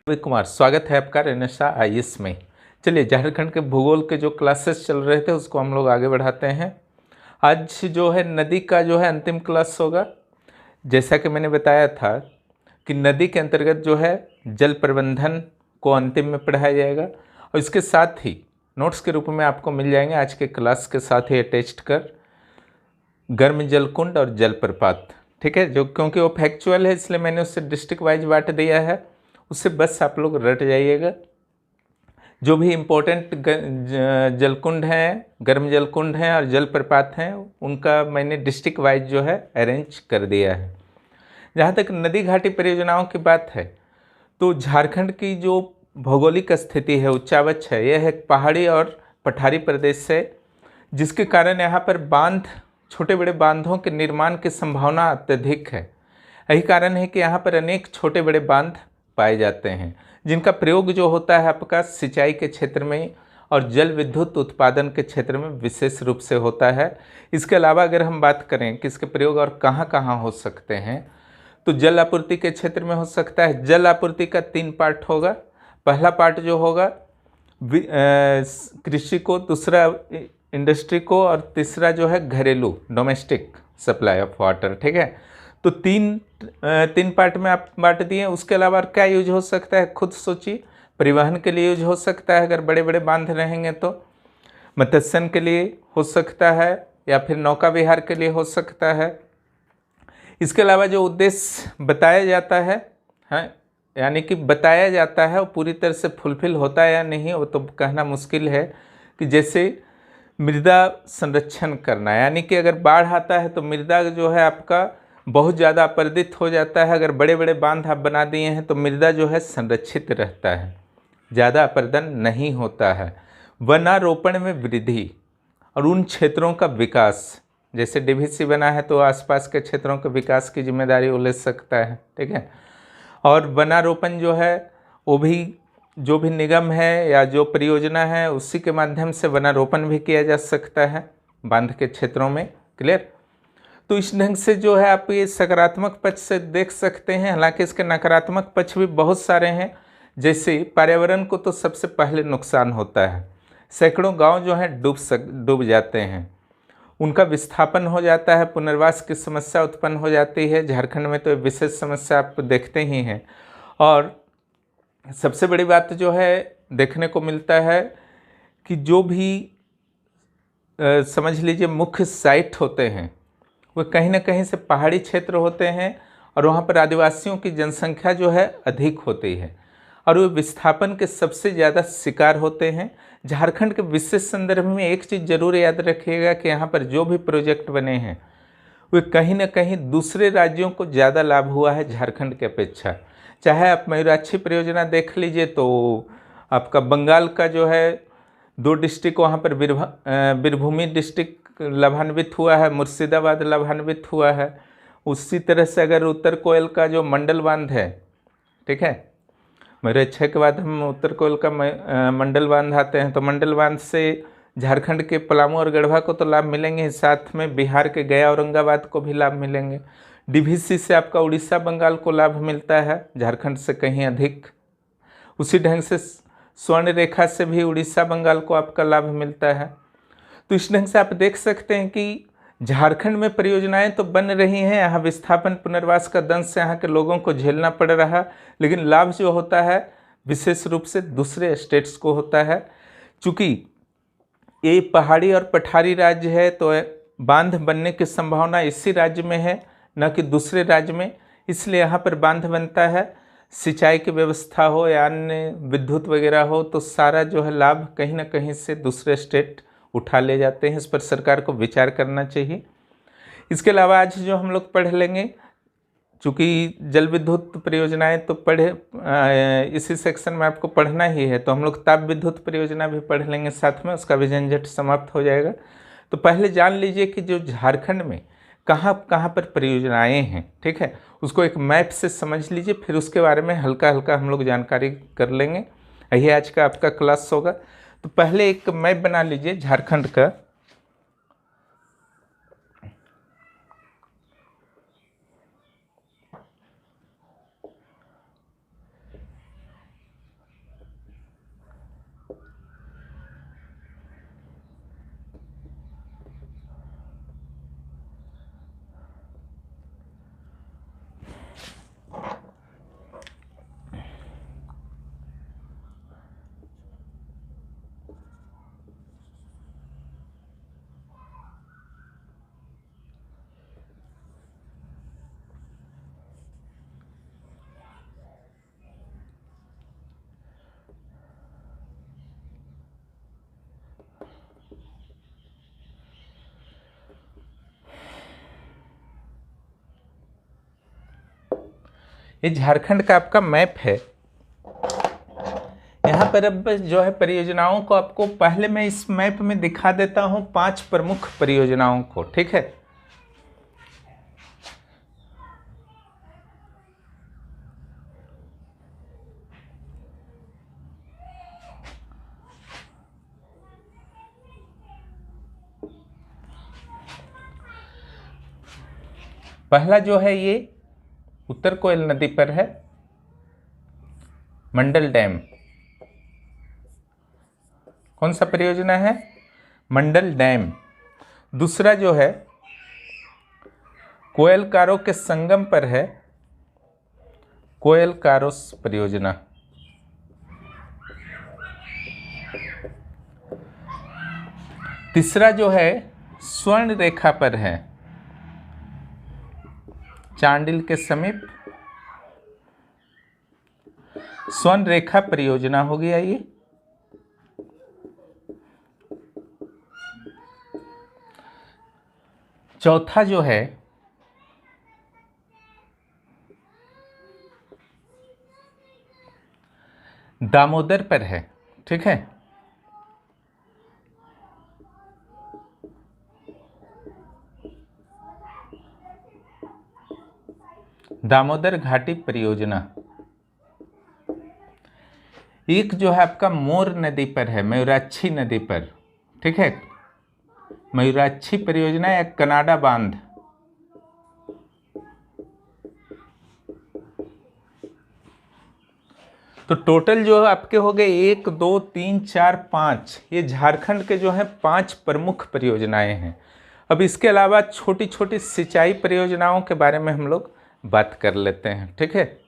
कुमार, स्वागत है आपका रेनेसा आईएएस में। चलिए, झारखंड के भूगोल के जो क्लासेस चल रहे थे उसको हम लोग आगे बढ़ाते हैं। आज जो है नदी का जो है अंतिम क्लास होगा। जैसा कि मैंने बताया था कि नदी के अंतर्गत जो है जल प्रबंधन को अंतिम में पढ़ाया जाएगा और इसके साथ ही नोट्स के रूप में आपको मिल जाएंगे आज के क्लास के साथ ही अटैच्ड कर गर्म जलकुंड और जलप्रपात। ठीक है, जो क्योंकि वो फैक्चुअल है इसलिए मैंने उससे डिस्ट्रिक्ट वाइज बांट दिया है, उससे बस आप लोग रट जाइएगा। जो भी इम्पोर्टेंट जलकुंड हैं, गर्म जलकुंड हैं और जलप्रपात हैं, उनका मैंने डिस्ट्रिक्ट वाइज जो है अरेंज कर दिया है। जहाँ तक नदी घाटी परियोजनाओं की बात है तो झारखंड की जो भौगोलिक स्थिति है, उच्चावच है, यह एक पहाड़ी और पठारी प्रदेश है, जिसके कारण यहाँ पर बांध, छोटे बड़े बांधों के निर्माण की संभावना अत्यधिक है। यही कारण है कि यहाँ पर अनेक छोटे बड़े बांध पाए जाते हैं, जिनका प्रयोग जो होता है आपका सिंचाई के क्षेत्र में और जल विद्युत उत्पादन के क्षेत्र में विशेष रूप से होता है। इसके अलावा अगर हम बात करें कि इसके प्रयोग और कहाँ कहाँ हो सकते हैं, तो जल आपूर्ति के क्षेत्र में हो सकता है। जल आपूर्ति का 3 पार्ट होगा। पहला पार्ट जो होगा कृषि को, दूसरा इंडस्ट्री को और तीसरा जो है घरेलू डोमेस्टिक सप्लाई ऑफ वाटर। ठीक है, तो तीन पार्ट में आप बांट दिए। उसके अलावा और क्या यूज हो सकता है, खुद सोचिए। परिवहन के लिए यूज हो सकता है अगर बड़े बड़े बांध रहेंगे तो, मत्स्यन के लिए हो सकता है या फिर नौका विहार के लिए हो सकता है। इसके अलावा जो उद्देश्य बताया जाता है, हाँ, यानी कि बताया जाता है वो पूरी तरह से फुलफिल होता है या नहीं वो तो कहना मुश्किल है। कि जैसे मृदा संरक्षण करना, यानी कि अगर बाढ़ आता है तो मृदा जो है आपका बहुत ज़्यादा अपरदित हो जाता है। अगर बड़े बड़े बांध आप बना दिए हैं तो मृदा जो है संरक्षित रहता है, ज़्यादा अपरदन नहीं होता है। वनारोपण में वृद्धि और उन क्षेत्रों का विकास, जैसे डीवीसी बना है तो आसपास के क्षेत्रों के विकास की जिम्मेदारी वो ले सकता है। ठीक है, और वनारोपण जो है वो भी जो भी निगम है या जो परियोजना है उसी के माध्यम से वनारोपण भी किया जा सकता है बांध के क्षेत्रों में। क्लियर? तो इस ढंग से जो है आप ये सकारात्मक पक्ष से देख सकते हैं। हालांकि इसके नकारात्मक पक्ष भी बहुत सारे हैं। जैसे पर्यावरण को तो सबसे पहले नुकसान होता है। सैकड़ों गांव जो हैं डूब जाते हैं, उनका विस्थापन हो जाता है, पुनर्वास की समस्या उत्पन्न हो जाती है। झारखंड में तो विशेष समस्या आप देखते ही हैं। और सबसे बड़ी बात जो है देखने को मिलता है कि जो भी समझ लीजिए मुख्य साइट होते हैं वो कहीं ना कहीं से पहाड़ी क्षेत्र होते हैं और वहाँ पर आदिवासियों की जनसंख्या जो है अधिक होती है और वे विस्थापन के सबसे ज़्यादा शिकार होते हैं। झारखंड के विशेष संदर्भ में एक चीज़ जरूर याद रखिएगा कि यहाँ पर जो भी प्रोजेक्ट बने हैं वे कहीं ना कहीं दूसरे राज्यों को ज़्यादा लाभ हुआ है झारखंड की अपेक्षा। चाहे आप मयूराक्षी परियोजना देख लीजिए तो आपका बंगाल का जो है 2 डिस्ट्रिक्ट वहाँ पर बीरभूमि डिस्ट्रिक्ट लाभान्वित हुआ है, मुर्शिदाबाद लाभान्वित हुआ है। उसी तरह से अगर उत्तर कोयल का जो मंडल बांध है, ठीक है, मेरे 6 के बाद हम उत्तर कोयल का मंडल बांध आते हैं, तो मंडल बांध से झारखंड के पलामू और गढ़वा को तो लाभ मिलेंगे, साथ में बिहार के गया औरंगाबाद को भी लाभ मिलेंगे। डीवीसी से आपका उड़ीसा बंगाल को लाभ मिलता है, झारखंड से कहीं अधिक। उसी ढंग से स्वर्ण रेखा से भी उड़ीसा बंगाल को आपका लाभ मिलता है। तो इस ढंग से आप देख सकते हैं कि झारखंड में परियोजनाएं तो बन रही हैं, यहाँ विस्थापन पुनर्वास का दंश यहाँ के लोगों को झेलना पड़ रहा, लेकिन लाभ जो होता है विशेष रूप से दूसरे स्टेट्स को होता है। चूँकि ये पहाड़ी और पठारी राज्य है तो बांध बनने की संभावना इसी राज्य में है, न कि दूसरे राज्य में, इसलिए यहाँ पर बांध बनता है। सिंचाई की व्यवस्था हो या अन्य विद्युत वगैरह हो तो सारा जो है लाभ कहीं ना कहीं से दूसरे स्टेट उठा ले जाते हैं। इस पर सरकार को विचार करना चाहिए। इसके अलावा आज जो हम लोग पढ़ लेंगे, चूँकि जल विद्युत परियोजनाएं तो इसी सेक्शन में आपको पढ़ना ही है, तो हम लोग ताप विद्युत परियोजना भी पढ़ लेंगे साथ में, उसका भी झंझट समाप्त हो जाएगा। तो पहले जान लीजिए कि जो झारखंड में कहाँ कहाँ पर परियोजनाएं हैं, ठीक है, उसको एक मैप से समझ लीजिए, फिर उसके बारे में हल्का हल्का हम लोग जानकारी कर लेंगे। यही आज का आपका क्लास होगा। तो पहले एक मैप बना लीजिए झारखंड का। ये झारखंड का आपका मैप है। यहाँ पर अब जो है परियोजनाओं को आपको पहले मैं इस मैप में दिखा देता हूँ 5 प्रमुख परियोजनाओं को, ठीक है। पहला जो है ये उत्तर कोयल नदी पर है, मंडल डैम। कौन सा परियोजना है? मंडल डैम। दूसरा जो है कोयल कारो के संगम पर है, कोयल कारो परियोजना। तीसरा जो है स्वर्ण रेखा पर है, चांडिल के समीप स्वर्ण रेखा परियोजना हो गया ये। चौथा जो है दामोदर पर है, ठीक है। दामोदर घाटी परियोजना। एक जो है आपका मोर नदी पर है, मयूराक्षी नदी पर, ठीक है। मयूराक्षी परियोजना या कनाडा बांध। तो टोटल जो आपके हो गए 1 2 3 4 5, ये झारखंड के जो है 5 प्रमुख परियोजनाएं हैं। अब इसके अलावा छोटी छोटी सिंचाई परियोजनाओं के बारे में हम लोग बात कर लेते हैं, ठीक है।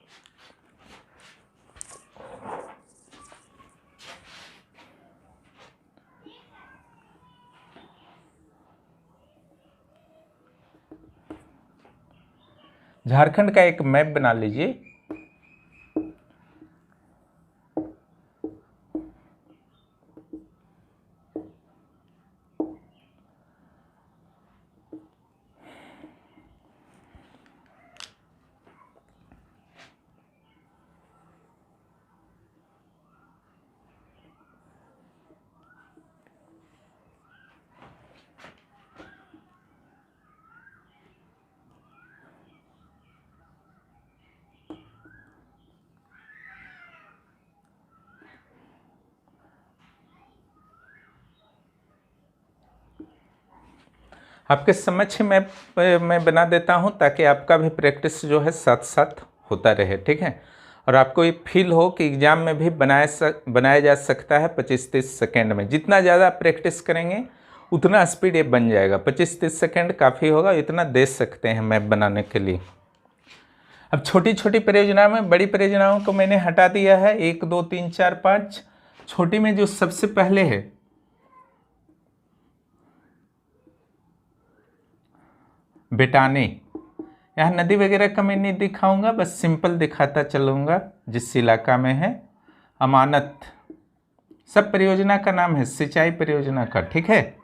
झारखंड का एक मैप बना लीजिए। आपके समझ मैं बना देता हूं ताकि आपका भी प्रैक्टिस जो है साथ साथ होता रहे, ठीक है। और आपको ये फील हो कि एग्जाम में भी बनाया जा सकता है 25-30 सेकेंड में। जितना ज़्यादा प्रैक्टिस करेंगे उतना स्पीड ये बन जाएगा। 25-30 सेकेंड काफ़ी होगा, इतना दे सकते हैं मैप बनाने के लिए। अब छोटी छोटी परियोजना में बड़ी परियोजनाओं को मैंने हटा दिया है, 1 2 3 4 5। छोटी में जो सबसे पहले है बेटाने। यहाँ नदी वगैरह का मैं नहीं दिखाऊंगा, बस सिंपल दिखाता चलूँगा जिस इलाका में है। अमानत सब परियोजना का नाम है, सिंचाई परियोजना का, ठीक है।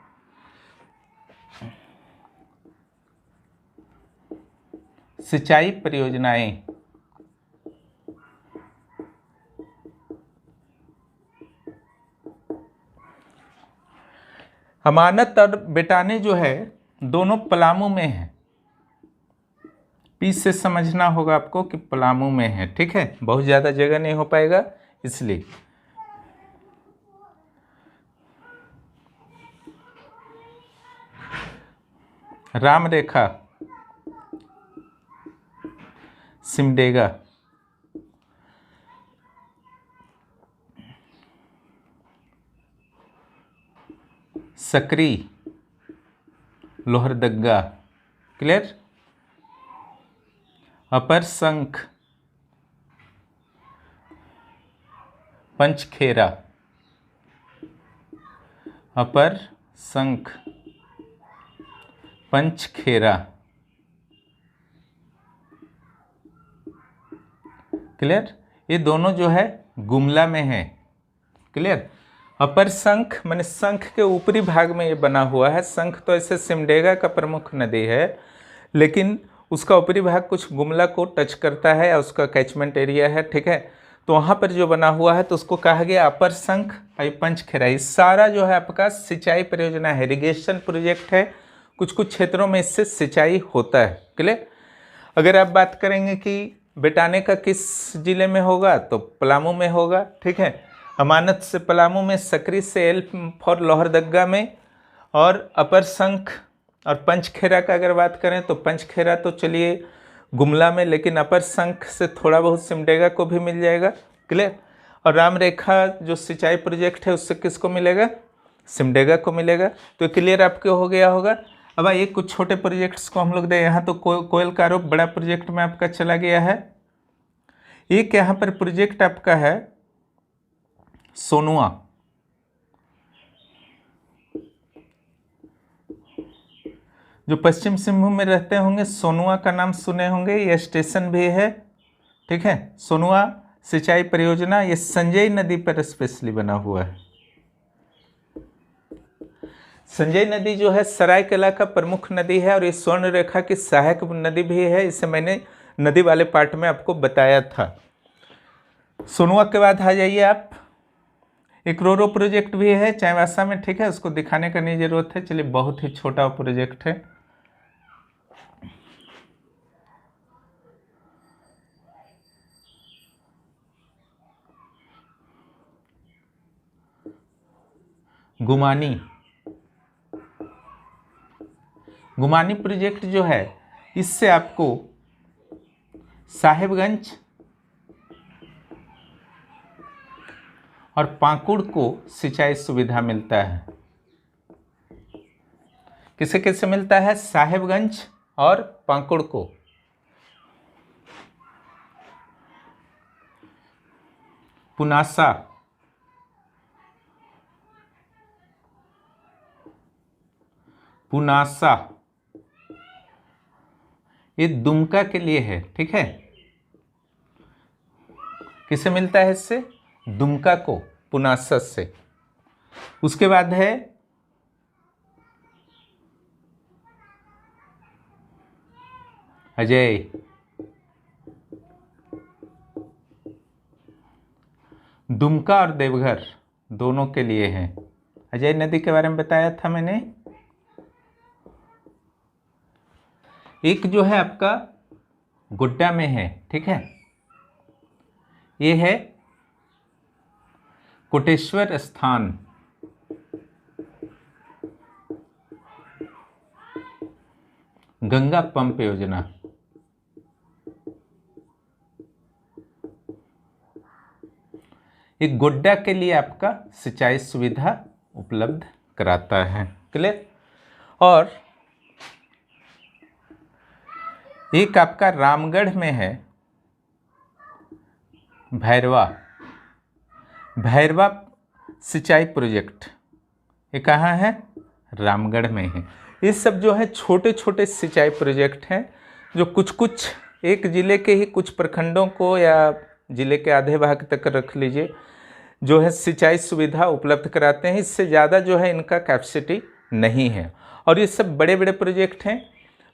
सिंचाई परियोजनाएं। अमानत और बेटाने जो है दोनों पलामू में है। पी से समझना होगा आपको कि पलामू में है, ठीक है। बहुत ज़्यादा जगह नहीं हो पाएगा इसलिए। राम रेखा सिमडेगा। सकरी लोहरदग्गा, क्लियर। अपर शंख पंचखेरा, अपर शंख पंचखेरा, क्लियर। ये दोनों जो है गुमला में है, क्लियर। अपर शंख माने शंख के ऊपरी भाग में ये बना हुआ है। शंख तो ऐसे सिमडेगा का प्रमुख नदी है, लेकिन उसका ऊपरी भाग कुछ गुमला को टच करता है या उसका कैचमेंट एरिया है, ठीक है। तो वहाँ पर जो बना हुआ है तो उसको कहा गया अपर शंख और पंचखेड़ा। ये सारा जो है आपका सिंचाई परियोजना है, इरिगेशन प्रोजेक्ट है। कुछ कुछ क्षेत्रों में इससे सिंचाई होता है। क्लियर। अगर आप बात करेंगे कि बेटाने का किस जिले में होगा तो पलामू में होगा, ठीक है। अमानत से पलामू में, सकरी से एल फॉर लोहरदग्गा में, और अपर शंख और पंचखेड़ा का अगर बात करें तो पंचखेड़ा तो चलिए गुमला में, लेकिन अपर शंख से थोड़ा बहुत सिमडेगा को भी मिल जाएगा। क्लियर। और राम रेखा जो सिंचाई प्रोजेक्ट है उससे किसको मिलेगा? सिमडेगा को मिलेगा। तो क्लियर आपको हो गया होगा। अब आइए कुछ छोटे प्रोजेक्ट्स को हम लोग दे। यहाँ तो कोयल का आरोप बड़ा प्रोजेक्ट में आपका चला गया है। एक यहाँ पर प्रोजेक्ट आपका है सोनुआ। जो पश्चिम सिंहभूम में रहते होंगे सोनुआ का नाम सुने होंगे, यह स्टेशन भी है, ठीक है। सोनुआ सिंचाई परियोजना ये संजय नदी पर स्पेशली बना हुआ है। संजय नदी जो है सरायकेला का प्रमुख नदी है और ये स्वर्ण रेखा की सहायक नदी भी है। इसे मैंने नदी वाले पार्ट में आपको बताया था। सोनुआ के बाद आ जाइए आप, एक रोरो प्रोजेक्ट भी है चाईबासा में, ठीक है। उसको दिखाने का नहीं जरूरत है, चलिए बहुत ही छोटा प्रोजेक्ट है। गुमानी, गुमानी प्रोजेक्ट जो है इससे आपको साहेबगंज और पाकुड़ को सिंचाई सुविधा मिलता है। किसे किसे मिलता है? साहेबगंज और पाकुड़ को। पुनासा, पुनासा ये दुमका के लिए है, ठीक है। किसे मिलता है इससे? दुमका को, पुनासा से। उसके बाद है अजय, दुमका और देवघर दोनों के लिए है। अजय नदी के बारे में बताया था मैंने। एक जो है आपका गोड्डा में है, ठीक है। ये है कोटेश्वर स्थान, गंगा पंप योजना। ये गोड्डा के लिए आपका सिंचाई सुविधा उपलब्ध कराता है। क्लियर। और एक आपका रामगढ़ में है भैरवा, भैरवा सिंचाई प्रोजेक्ट। ये कहाँ है? रामगढ़ में है। ये सब जो है छोटे छोटे सिंचाई प्रोजेक्ट हैं जो कुछ कुछ एक ज़िले के ही कुछ प्रखंडों को या ज़िले के आधे भाग तक रख लीजिए जो है सिंचाई सुविधा उपलब्ध कराते हैं। इससे ज़्यादा जो है इनका कैपेसिटी नहीं है। और ये सब बड़े बड़े प्रोजेक्ट हैं।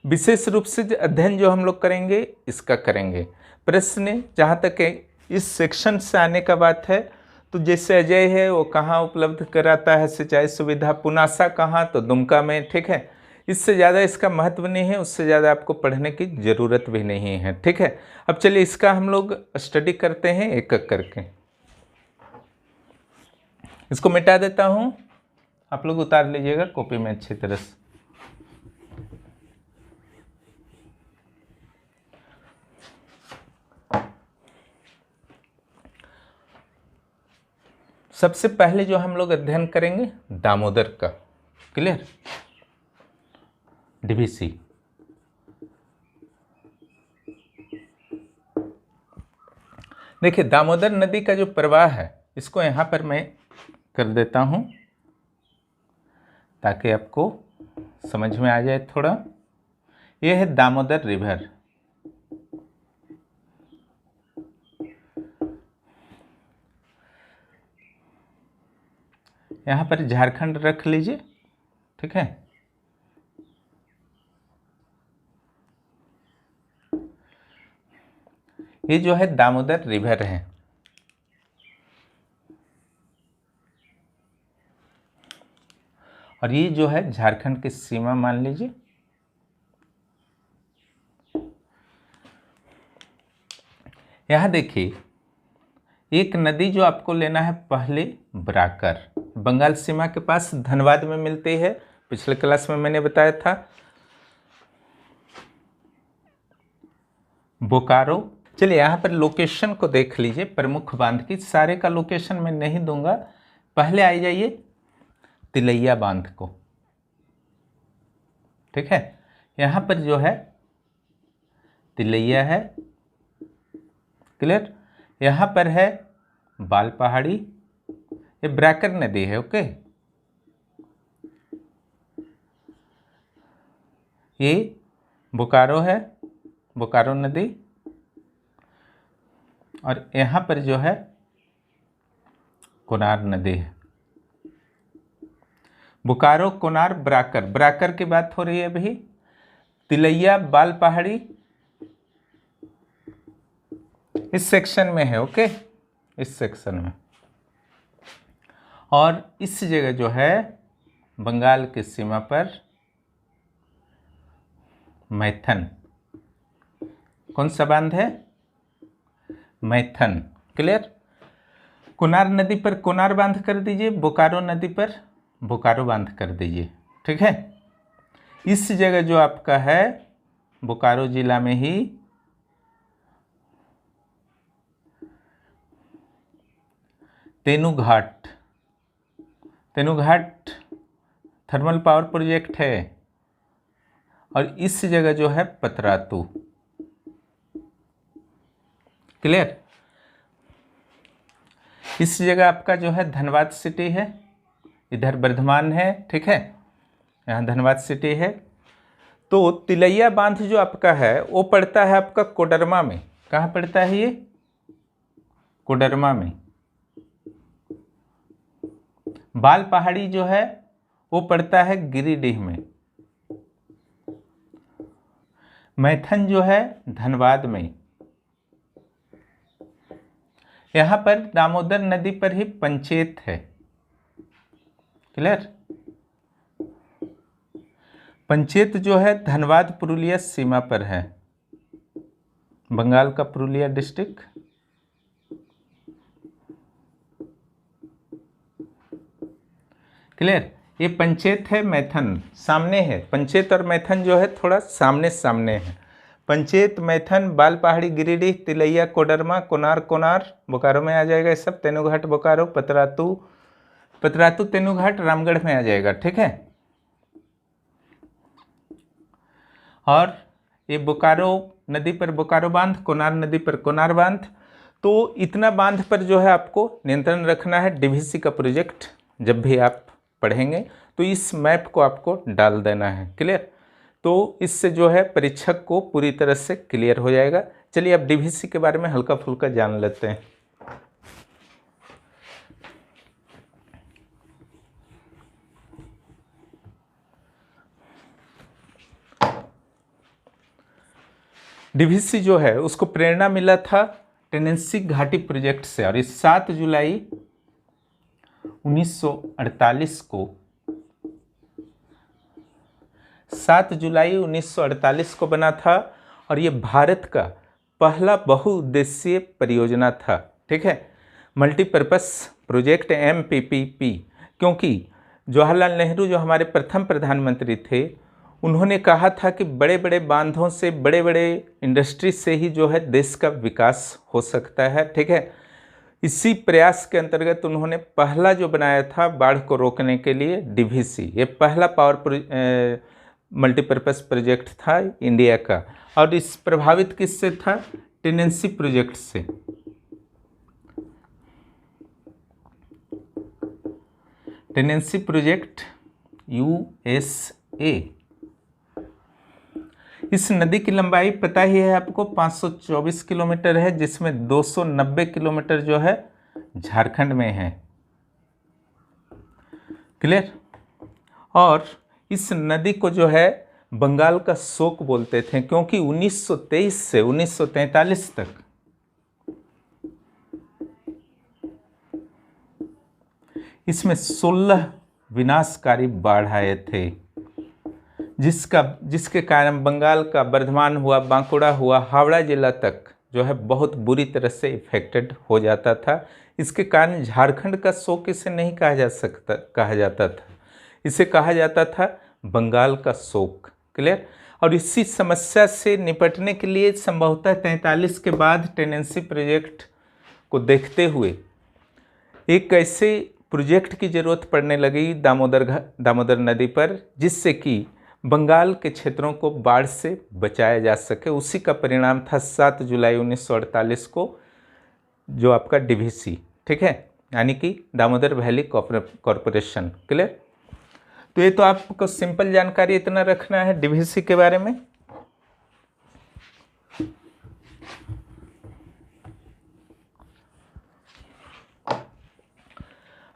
विशेष रूप से अध्ययन जो हम लोग करेंगे इसका करेंगे। प्रश्न जहाँ तक इस सेक्शन से आने का बात है तो जैसे अजय है वो कहाँ उपलब्ध कराता है सिंचाई सुविधा, पुनासा कहाँ, तो दुमका में, ठीक है। इससे ज़्यादा इसका महत्व नहीं है, उससे ज़्यादा आपको पढ़ने की ज़रूरत भी नहीं है, ठीक है। अब चलिए इसका हम लोग स्टडी करते हैं एक एक करके। इसको मिटा देता हूँ, आप लोग उतार लीजिएगा कॉपी में अच्छी तरह से। सबसे पहले जो हम लोग अध्ययन करेंगे दामोदर का। क्लियर। डीवीसी। देखिए दामोदर नदी का जो प्रवाह है इसको यहाँ पर मैं कर देता हूँ ताकि आपको समझ में आ जाए थोड़ा। ये है दामोदर रिवर। यहाँ पर झारखंड रख लीजिए, ठीक है। ये जो है दामोदर रिवर है। और ये जो है झारखंड की सीमा मान लीजिए। यहां देखिए एक नदी जो आपको लेना है पहले, बराकर, बंगाल सीमा के पास धनबाद में मिलती है, पिछले क्लास में मैंने बताया था। बोकारो। चलिए यहाँ पर लोकेशन को देख लीजिए, प्रमुख बांध की, सारे का लोकेशन मैं नहीं दूंगा। पहले आ जाइए तिलैया बांध को, ठीक है। यहाँ पर जो है तिलैया है, क्लियर। यहाँ पर है बाल पहाड़ी, ये ब्रैकर नदी है, ओके। ये बोकारो है, बोकारो नदी। और यहाँ पर जो है कोनार नदी है। बोकारो, कोनार, ब्राकर, ब्राकर की बात हो रही है अभी। तिलैया, बाल पहाड़ी इस सेक्शन में है, ओके, इस सेक्शन में। और इस जगह जो है बंगाल की सीमा पर मैथन, कौन सा बांध है? मैथन, क्लियर। कोनार नदी पर कोनार बांध कर दीजिए, बोकारो नदी पर बोकारो बांध कर दीजिए, ठीक है। इस जगह जो आपका है बोकारो जिला में ही Tenughat, Tenughat thermal power project है। और इस जगह जो है पतरातू, क्लियर। इस जगह आपका जो है धनबाद सिटी है, इधर वर्धमान है, ठीक है, यहाँ धनबाद सिटी है। तो तिलैया बांध जो आपका है वो पड़ता है आपका कोडरमा में। कहाँ पड़ता है ये? कोडरमा में। बाल पहाड़ी जो है वो पड़ता है गिरिडीह में। मैथन जो है धनबाद में। यहाँ पर दामोदर नदी पर ही पंचेत है, क्लियर। पंचेत जो है धनबाद पुरुलिया सीमा पर है, बंगाल का पुरुलिया डिस्ट्रिक्ट। क्लियर। ये पंचेत है, मैथन सामने है। पंचेत और मैथन जो है थोड़ा सामने सामने है। पंचेत, मैथन, बाल पहाड़ी, गिरिडीह, तिलैया, कोडरमा, कोनार, कोनार बोकारो में आ जाएगा। ये सब तेनूघाट बोकारो, पतरातू, पतरातू तेनूघाट रामगढ़ में आ जाएगा, ठीक है। और ये बोकारो नदी पर बोकारो बांध, कोनार नदी पर कोनार बांध। तो इतना बांध पर जो है आपको नियंत्रण रखना है। डीवीसी का प्रोजेक्ट जब भी आप पढ़ेंगे तो इस मैप को आपको डाल देना है, क्लियर। तो इससे जो है परीक्षक को पूरी तरह से क्लियर हो जाएगा। चलिए अब डीवीसी के बारे में हल्का फुल्का जान लेते हैं। डीवीसी जो है उसको प्रेरणा मिला था टेनेंसी घाटी प्रोजेक्ट से। और इस 7 जुलाई 1948 को 7 जुलाई 1948 को बना था। और ये भारत का पहला बहुउद्देशीय परियोजना था, ठीक है, मल्टीपर्पस प्रोजेक्ट MPPP। क्योंकि जवाहरलाल नेहरू जो हमारे प्रथम प्रधानमंत्री थे उन्होंने कहा था कि बड़े बड़े बांधों से, बड़े बड़े इंडस्ट्री से ही जो है देश का विकास हो सकता है, ठीक है। इसी प्रयास के अंतर्गत उन्होंने पहला जो बनाया था बाढ़ को रोकने के लिए डीवीसी, ये पहला पावर मल्टीपर्पस प्रोजेक्ट था इंडिया का। और इस प्रभावित किससे था? टेनेंसी प्रोजेक्ट से। Tenancy project USA। इस नदी की लंबाई पता ही है आपको 524 किलोमीटर है, जिसमें 290 किलोमीटर जो है झारखंड में है, क्लियर। और इस नदी को जो है बंगाल का शोक बोलते थे, क्योंकि 1923 से 1943 तक इसमें 16 विनाशकारी बाढ़ आए थे, जिसके कारण बंगाल का वर्धमान हुआ, बांकुड़ा हुआ, हावड़ा जिला तक जो है बहुत बुरी तरह से इफेक्टेड हो जाता था। इसके कारण झारखंड का शोक इसे नहीं कहा जाता था, इसे कहा जाता था बंगाल का शोक। क्लियर। और इसी समस्या से निपटने के लिए संभवतः 43 के बाद टेनेंसी प्रोजेक्ट को देखते हुए एक ऐसे प्रोजेक्ट की ज़रूरत पड़ने लगी दामोदर नदी पर, जिससे कि बंगाल के क्षेत्रों को बाढ़ से बचाया जा सके। उसी का परिणाम था 7 जुलाई 1948 को जो आपका डीवीसी, ठीक है, यानी कि दामोदर वैली कॉरपोरेशन। क्लियर। तो ये तो आपको सिंपल जानकारी इतना रखना है डीवीसी के बारे में।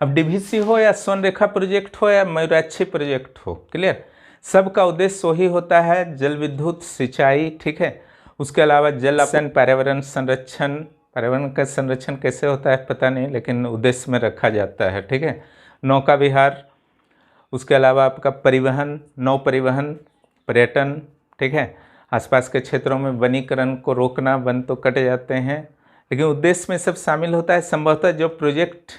अब डीवीसी हो या सोनरेखा प्रोजेक्ट हो या मयूराक्षी प्रोजेक्ट हो, क्लियर, सबका उद्देश्य वही होता है, जल विद्युत सिंचाई, ठीक है। उसके अलावा जल पर्यावरण संरक्षण, पर्यावरण का संरक्षण कैसे होता है पता नहीं, लेकिन उद्देश्य में रखा जाता है, ठीक है। नौका विहार, उसके अलावा आपका परिवहन, नौ परिवहन, पर्यटन, ठीक है। आसपास के क्षेत्रों में वनीकरण को रोकना, वन तो कट जाते हैं, लेकिन उद्देश्य में सब शामिल होता है। संभवतः जो प्रोजेक्ट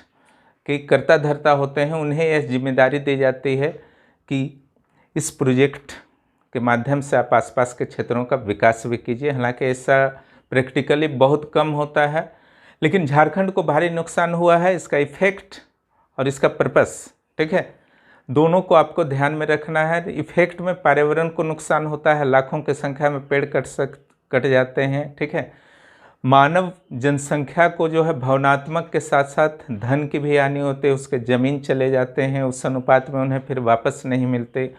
के कर्ता धर्ता होते हैं उन्हें यह जिम्मेदारी दी जाती है कि इस प्रोजेक्ट के माध्यम से आप आसपास के क्षेत्रों का विकास भी कीजिए। हालांकि ऐसा प्रैक्टिकली बहुत कम होता है, लेकिन झारखंड को भारी नुकसान हुआ है। इसका इफेक्ट और इसका पर्पस, ठीक है, दोनों को आपको ध्यान में रखना है। इफेक्ट में पर्यावरण को नुकसान होता है, लाखों की संख्या में पेड़ कट जाते हैं, ठीक है। मानव जनसंख्या को जो है भावनात्मक के साथ साथ धन की भी हानि होती है, उसके ज़मीन चले जाते हैं, उस अनुपात में उन्हें फिर वापस नहीं मिलते।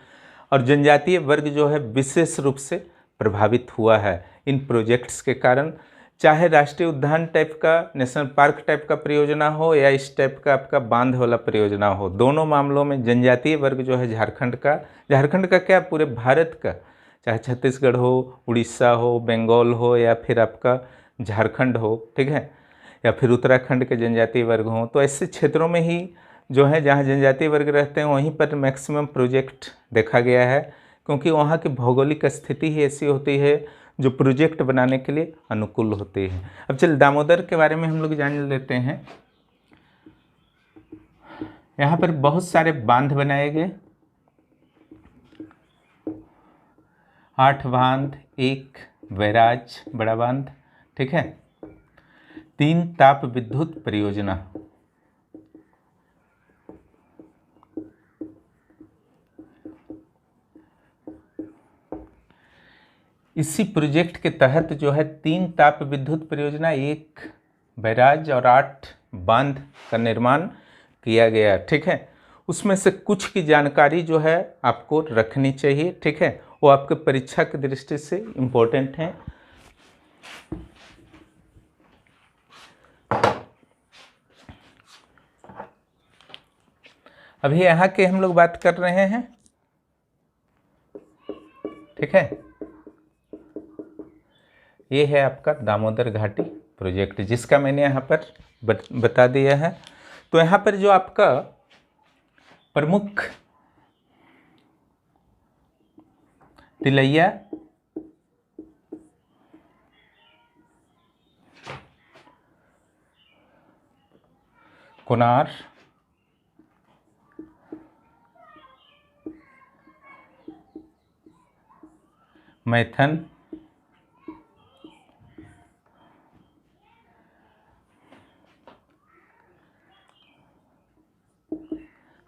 और जनजातीय वर्ग जो है विशेष रूप से प्रभावित हुआ है इन प्रोजेक्ट्स के कारण, चाहे राष्ट्रीय उद्यान टाइप का, नेशनल पार्क टाइप का परियोजना हो या इस टाइप का आपका बांध वाला परियोजना हो। दोनों मामलों में जनजातीय वर्ग जो है झारखंड का क्या पूरे भारत का, चाहे छत्तीसगढ़ हो, उड़ीसा हो, बंगाल हो या फिर आपका झारखंड हो, ठीक है, या फिर उत्तराखंड के जनजातीय वर्ग हों, तो ऐसे क्षेत्रों में ही जो है जहाँ जनजातीय वर्ग रहते हैं वहीं पर मैक्सिमम प्रोजेक्ट देखा गया है, क्योंकि वहाँ की भौगोलिक स्थिति ही ऐसी होती है जो प्रोजेक्ट बनाने के लिए अनुकूल होती है। अब चल दामोदर के बारे में हम लोग जान लेते हैं। यहाँ पर बहुत सारे बांध बनाए गए, 8 बांध, 1 बैराज बड़ा बांध, ठीक है, 3 ताप विद्युत परियोजना, इसी प्रोजेक्ट के तहत जो है 3 ताप विद्युत परियोजना, 1 बैराज और 8 बांध का निर्माण किया गया, ठीक है। उसमें से कुछ की जानकारी जो है आपको रखनी चाहिए, ठीक है, वो आपके परीक्षा की दृष्टि से इम्पोर्टेंट है। अभी यहाँ के हम लोग बात कर रहे हैं, ठीक है। ये है आपका दामोदर घाटी प्रोजेक्ट, जिसका मैंने यहाँ पर बता दिया है। तो यहाँ पर जो आपका प्रमुख तिलैया, कोनार, मैथन,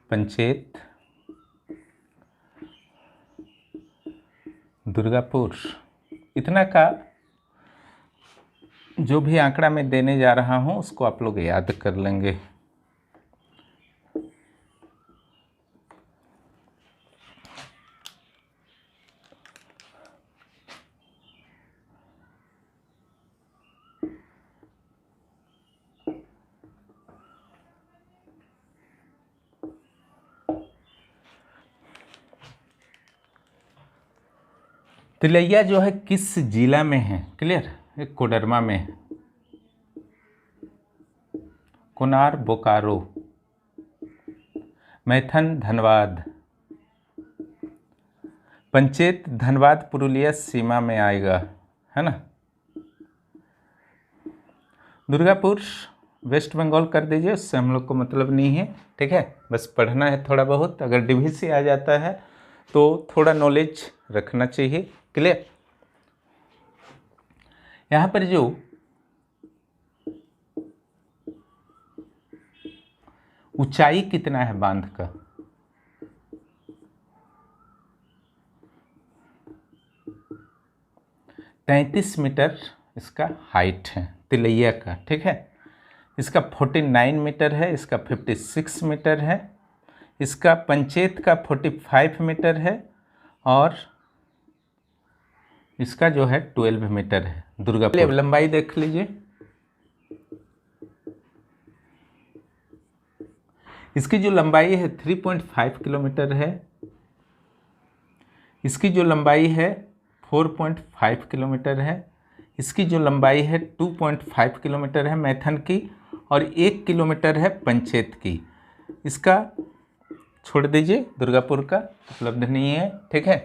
पंचेत, दुर्गापुर, इतना का जो भी आंकड़ा मैं देने जा रहा हूँ उसको आप लोग याद कर लेंगे। तिलैया जो है किस जिला में है, क्लियर, एक कोडरमा में है। कोनार बोकारो, मैथन धनबाद, पंचेत धनबाद पुरुलिया सीमा में आएगा, है ना। दुर्गापुर वेस्ट बंगाल कर दीजिए, उससे हम लोग को मतलब नहीं है, ठीक है। बस पढ़ना है थोड़ा बहुत, अगर डीवीसी आ जाता है तो थोड़ा नॉलेज रखना चाहिए। क्लियर। यहाँ पर जो ऊंचाई कितना है बांध का, तैंतीस मीटर इसका हाइट है तिलैया का, ठीक है। इसका 49 मीटर है, इसका 56 मीटर है, इसका पंचेत का 45 मीटर है, और इसका जो है 12 मीटर है दुर्गापुर। लंबाई देख लीजिए, इसकी जो लंबाई है 3.5 किलोमीटर है, इसकी जो लंबाई है 4.5 किलोमीटर है, इसकी जो लंबाई है 2.5 किलोमीटर है मैथन की, और 1 किलोमीटर है पंचेत की। इसका छोड़ दीजिए, दुर्गापुर का उपलब्ध नहीं है, ठीक है।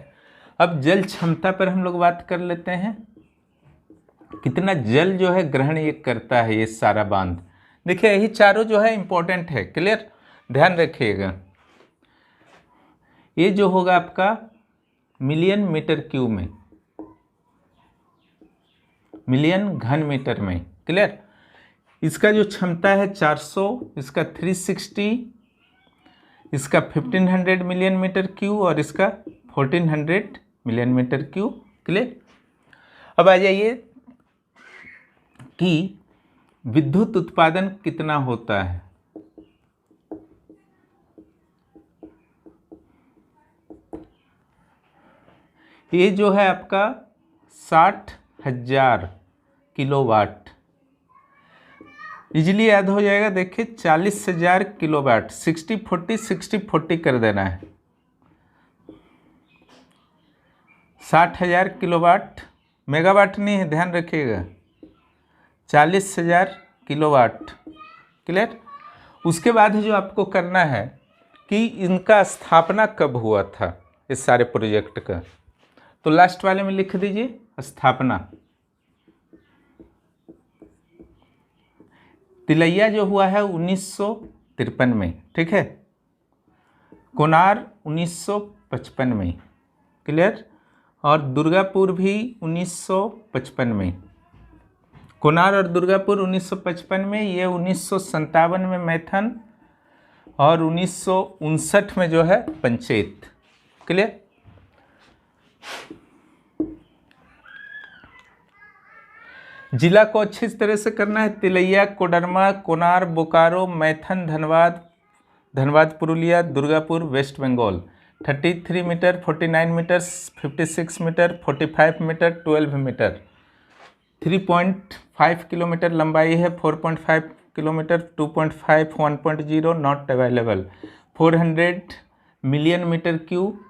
अब जल क्षमता पर हम लोग बात कर लेते हैं, कितना जल जो है ग्रहण ये करता है ये सारा बांध। देखिए यही चारों जो है इंपॉर्टेंट है, क्लियर, ध्यान रखिएगा। ये जो होगा आपका मिलियन मीटर क्यूब में, मिलियन घन मीटर में, क्लियर। इसका जो क्षमता है 400, इसका 360, इसका 1500 मिलियन मीटर क्यूब, और इसका 1400 मिलियन मीटर क्यूब, क्लियर। अब आ जाइए कि विद्युत उत्पादन कितना होता है। ये जो है आपका 60,000 किलोवाट, इजीली याद हो जाएगा। देखिए 40,000 किलोवाट, 60-40 कर देना है। 60,000 किलोवाट, मेगावाट नहीं है, ध्यान रखिएगा, 40,000 किलोवाट, क्लियर। उसके बाद जो आपको करना है कि इनका स्थापना कब हुआ था इस सारे प्रोजेक्ट का, तो लास्ट वाले में लिख दीजिए स्थापना। तिलैया जो हुआ है 1953 में, ठीक है। कोनार 1955 में, क्लियर। और दुर्गापुर भी 1955 में, कोनार और दुर्गापुर 1955 में, ये 1957 में मैथन, और 1959 में जो है पंचेत, क्लियर। जिला को अच्छी तरह से करना है, Tilaiya, Koderma, Konar, Bokaro, Maithon, Dhanbad, Dhanbad Purulia, Durgapur West Bengal. 33 metre, 49 metre, 56 metre, 45 metre, 12 metre, 3.5 kilometre लंबाई है, 4.5 kilometre, 2.5, 1.0 not available, 400 million metre cube,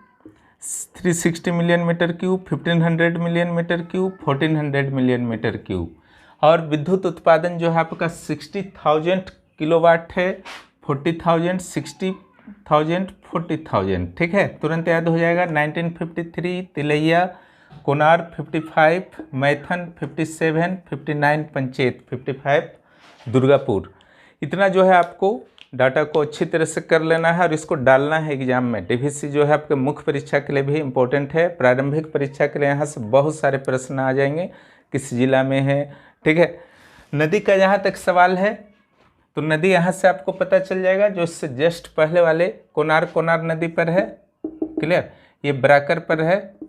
360 million metre cube, 1500 million metre cube, 1400 million metre cube. और विद्युत उत्पादन जो है आपका 60,000 किलोवाट है, 40,000, 60,000, 40,000, ठीक है। तुरंत याद हो जाएगा। 1953 तिलैया, कोनार 55, मैथन 57, 59 पंचेत, 55 दुर्गापुर। इतना जो है आपको डाटा को अच्छी तरह से कर लेना है और इसको डालना है एग्जाम में। डीवीसी जो है आपके मुख्य परीक्षा के लिए भी इम्पोर्टेंट है, प्रारंभिक परीक्षा के लिए यहाँ से बहुत सारे प्रश्न आ जाएंगे, किस जिला में है, ठीक है। नदी का जहाँ तक सवाल है तो नदी यहाँ से आपको पता चल जाएगा, जो इससे जस्ट पहले वाले कोनार नदी पर है, क्लियर। ये बराकर पर है,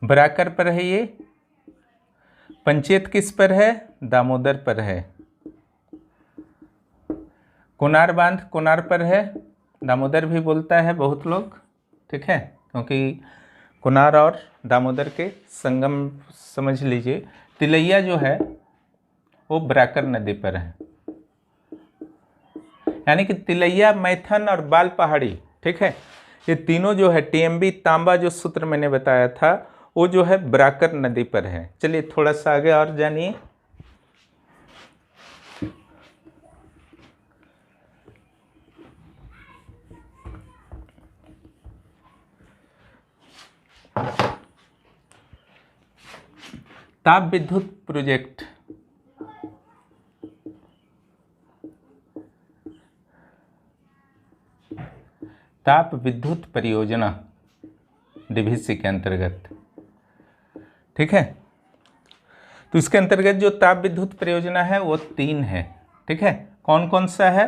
बराकर पर है। ये पंचेत किस पर है, दामोदर पर है। कोनार बांध कोनार पर है, दामोदर भी बोलता है बहुत लोग, ठीक है, क्योंकि कोनार और दामोदर के संगम समझ लीजिए। तिलैया जो है वो बराकर नदी पर है, यानी कि तिलैया, मैथन और बाल पहाड़ी, ठीक है, ये तीनों जो है टीएमबी तांबा जो सूत्र मैंने बताया था वो जो है बराकर नदी पर है। चलिए थोड़ा सा आगे और जानिए। ताप विद्युत प्रोजेक्ट ताप विद्युत परियोजना डीवीसी के अंतर्गत, ठीक है। तो इसके अंतर्गत जो ताप विद्युत परियोजना है वो 3 है, ठीक है। कौन कौन सा है?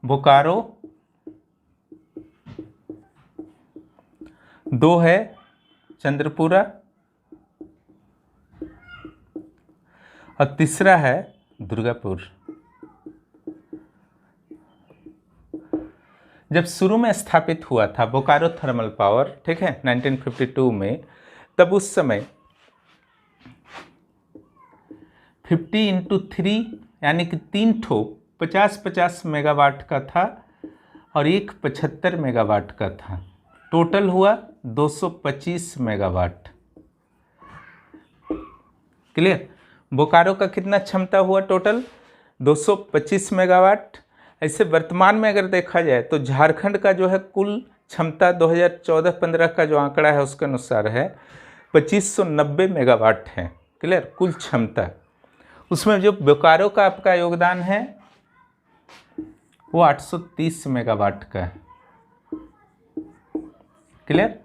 बोकारो, 2 है चंद्रपुरा और तीसरा है दुर्गापुर। जब शुरू में स्थापित हुआ था बोकारो थर्मल पावर, ठीक है, 1952 में, तब उस समय 50 × 3 यानी कि 3 ठो 50-50 मेगावाट का था और एक 75 मेगावाट का था। टोटल हुआ 225 मेगावाट। क्लियर? बोकारो का कितना क्षमता हुआ टोटल? 225 मेगावाट। ऐसे वर्तमान में अगर देखा जाए तो झारखंड का जो है कुल क्षमता 2014-15 का जो आंकड़ा है उसके अनुसार है 2590 मेगावाट है। क्लियर? कुल क्षमता। उसमें जो बोकारो का आपका योगदान है वो 830 मेगावाट का है। क्लियर?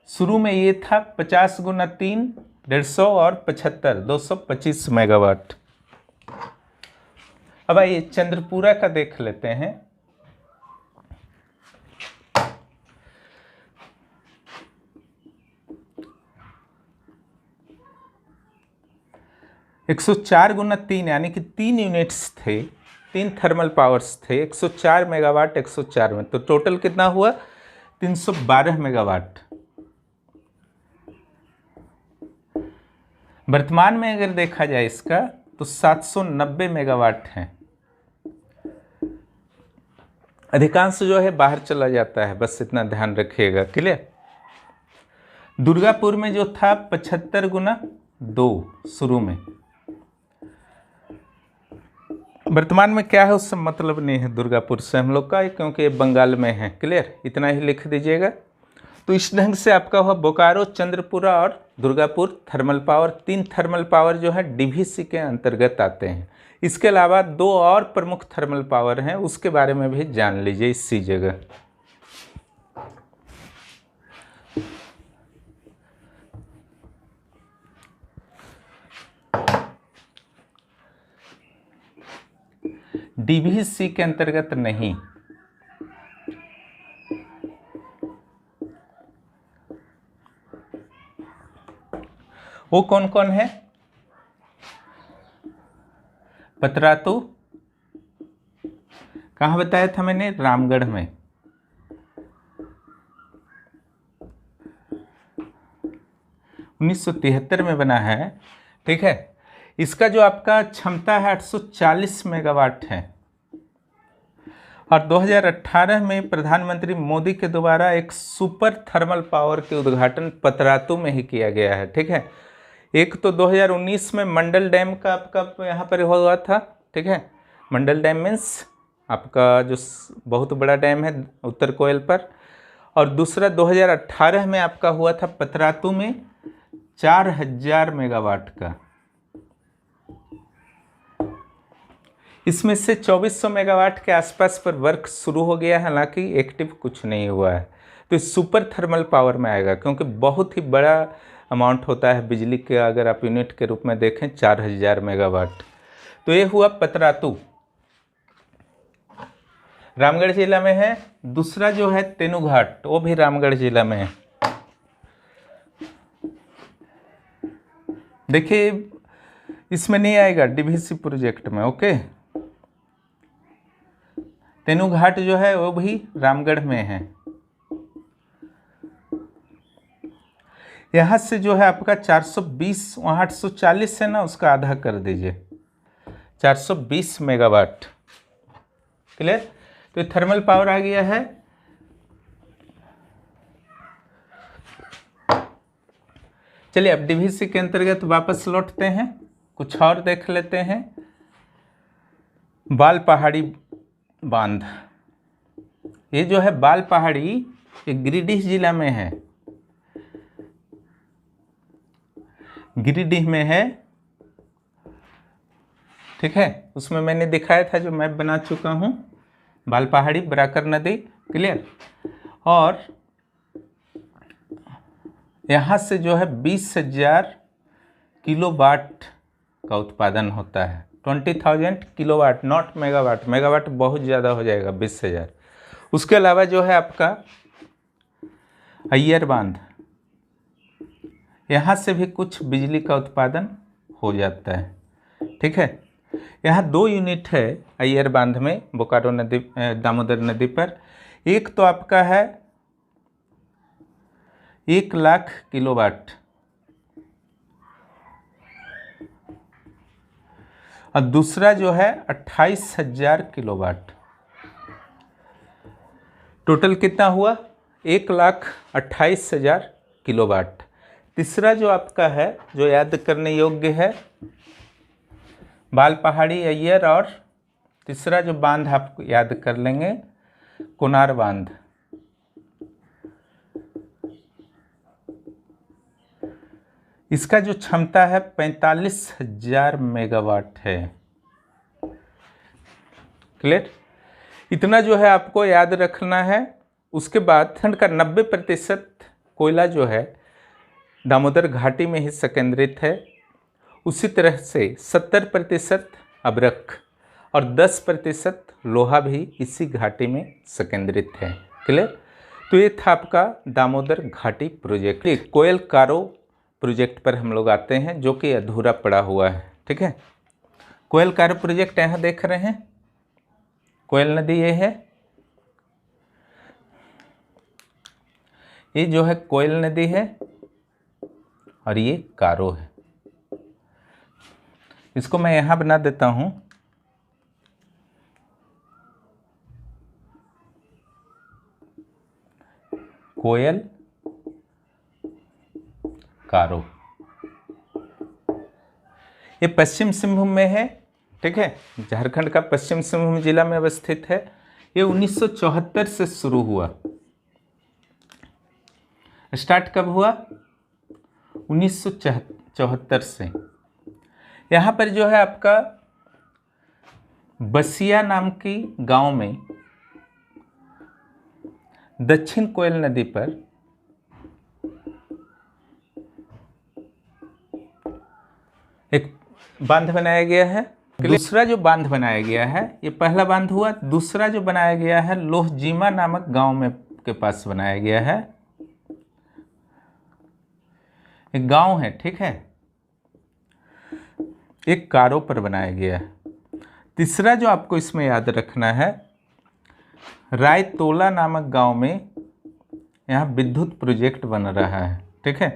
शुरू में ये था 50 × 3 150 और 75 225 मेगावाट। अब आइए चंद्रपुरा का देख लेते हैं। एक 104 × 3 यानी कि 3 यूनिट्स थे, 3 थर्मल पावर्स थे, 104 मेगावाट 104 में, तो टोटल कितना हुआ? 312 मेगावाट। वर्तमान में अगर देखा जाए इसका तो 790 मेगावाट है। अधिकांश जो है बाहर चला जाता है, बस इतना ध्यान रखिएगा। क्लियर? दुर्गापुर में जो था 75 × 2 शुरू में। वर्तमान में क्या है उससे मतलब नहीं है दुर्गापुर से हम लोग का, क्योंकि ये बंगाल में है। क्लियर? इतना ही लिख दीजिएगा। तो इस ढंग से आपका हुआ बोकारो, चंद्रपुरा और Durgapur thermal power. 3 thermal power जो है डीवीसी के अंतर्गत आते हैं। इसके अलावा 2 और प्रमुख थर्मल पावर हैं, उसके बारे में भी जान लीजिए इसी जगह। डीवीसी के अंतर्गत नहीं। वो कौन कौन है? पतरातू कहाँ बताया था मैंने? रामगढ़ में। (1973) में बना है, ठीक है। इसका जो आपका क्षमता है 840 मेगावाट है और 2018 में प्रधानमंत्री मोदी के द्वारा एक सुपर थर्मल पावर के उद्घाटन पतरातू में ही किया गया है, ठीक है। एक तो 2019 में मंडल डैम का आपका यहाँ पर हुआ था, ठीक है। मंडल डैम मीन्स आपका जो बहुत बड़ा डैम है उत्तर कोयल पर, और दूसरा 2018 में आपका हुआ था पतरातू में 4000 मेगावाट का। इसमें से 2400 मेगावाट के आसपास पर वर्क शुरू हो गया है, हालांकि एक्टिव कुछ नहीं हुआ है। तो इस सुपर थर्मल पावर में आएगा, क्योंकि बहुत ही बड़ा अमाउंट होता है बिजली के, अगर आप यूनिट के रूप में देखें 4000 मेगावाट। तो ये हुआ पतरातू, रामगढ़ जिला में है। दूसरा जो है तेनुघाट, वो भी रामगढ़ जिला में है। देखिए इसमें नहीं आएगा डीवीसी प्रोजेक्ट में, ओके। तेनुघाट जो है वो भी रामगढ़ में है। यहाँ से जो है आपका 420, वहाँ 840 है ना, उसका आधा कर दीजिए, 420 मेगावाट। क्लियर? तो ये थर्मल पावर आ गया है। चलिए अब डीवीसी के अंतर्गत वापस लौटते हैं, कुछ और देख लेते हैं। बाल पहाड़ी बांध, ये जो है बाल पहाड़ी, ये गिरिडीह जिला में है। गिरिडीह में है, ठीक है। उसमें मैंने दिखाया था, जो मैप बना चुका हूँ, बाल पहाड़ी, बराकर नदी, क्लियर। और यहाँ से जो है 20,000 किलोवाट का उत्पादन होता है। 20,000 किलोवाट, नॉट मेगावाट। मेगावाट बहुत ज़्यादा हो जाएगा, 20,000। उसके अलावा जो है आपका अय्यर बांध, यहाँ से भी कुछ बिजली का उत्पादन हो जाता है, ठीक है। यहाँ 2 यूनिट है अय्यर बांध में, बोकारो नदी, दामोदर नदी पर। एक तो आपका है 1,00,000 किलोवाट, और दूसरा जो है 28,000 किलोवाट। टोटल कितना हुआ? 1,28,000 किलोवाट। तीसरा जो आपका है, जो याद करने योग्य है, बाल पहाड़ी, अय्यर, और तीसरा जो बांध आप याद कर लेंगे, कोनार बांध। इसका जो क्षमता है 45,000 मेगावाट है, क्लियर। इतना जो है आपको याद रखना है। उसके बाद खंड का 90% कोयला जो है दामोदर घाटी में ही संकेंद्रित है। उसी तरह से 70% अभ्रक और 10% लोहा भी इसी घाटी में संकेंद्रित है, क्लियर। तो ये था आपका दामोदर घाटी प्रोजेक्ट। कोयल कारो प्रोजेक्ट पर हम लोग आते हैं, जो कि अधूरा पड़ा हुआ है, ठीक है। कोयल कारो प्रोजेक्ट यहाँ देख रहे हैं, कोयल नदी ये है, ये जो है कोयल नदी है, और ये कारो है। इसको मैं यहाँ बना देता हूँ, कोयल कारो। ये पश्चिम सिंहभूम में है, ठीक है, झारखंड का पश्चिम सिंहभूम जिला में अवस्थित है। ये 1974 से शुरू हुआ। स्टार्ट कब हुआ? 1974 से। यहाँ पर जो है आपका बसिया नाम की गांव में दक्षिण कोयल नदी पर एक बांध बनाया गया है। दूसरा जो बांध बनाया गया है, ये पहला बांध हुआ। दूसरा जो बनाया गया है लोहजीमा नामक गांव में के पास बनाया गया है, एक गांव है, ठीक है, एक कारो पर बनाया गया है। तीसरा जो आपको इसमें याद रखना है, रायतोला नामक गांव में यहाँ विद्युत प्रोजेक्ट बन रहा है, ठीक है।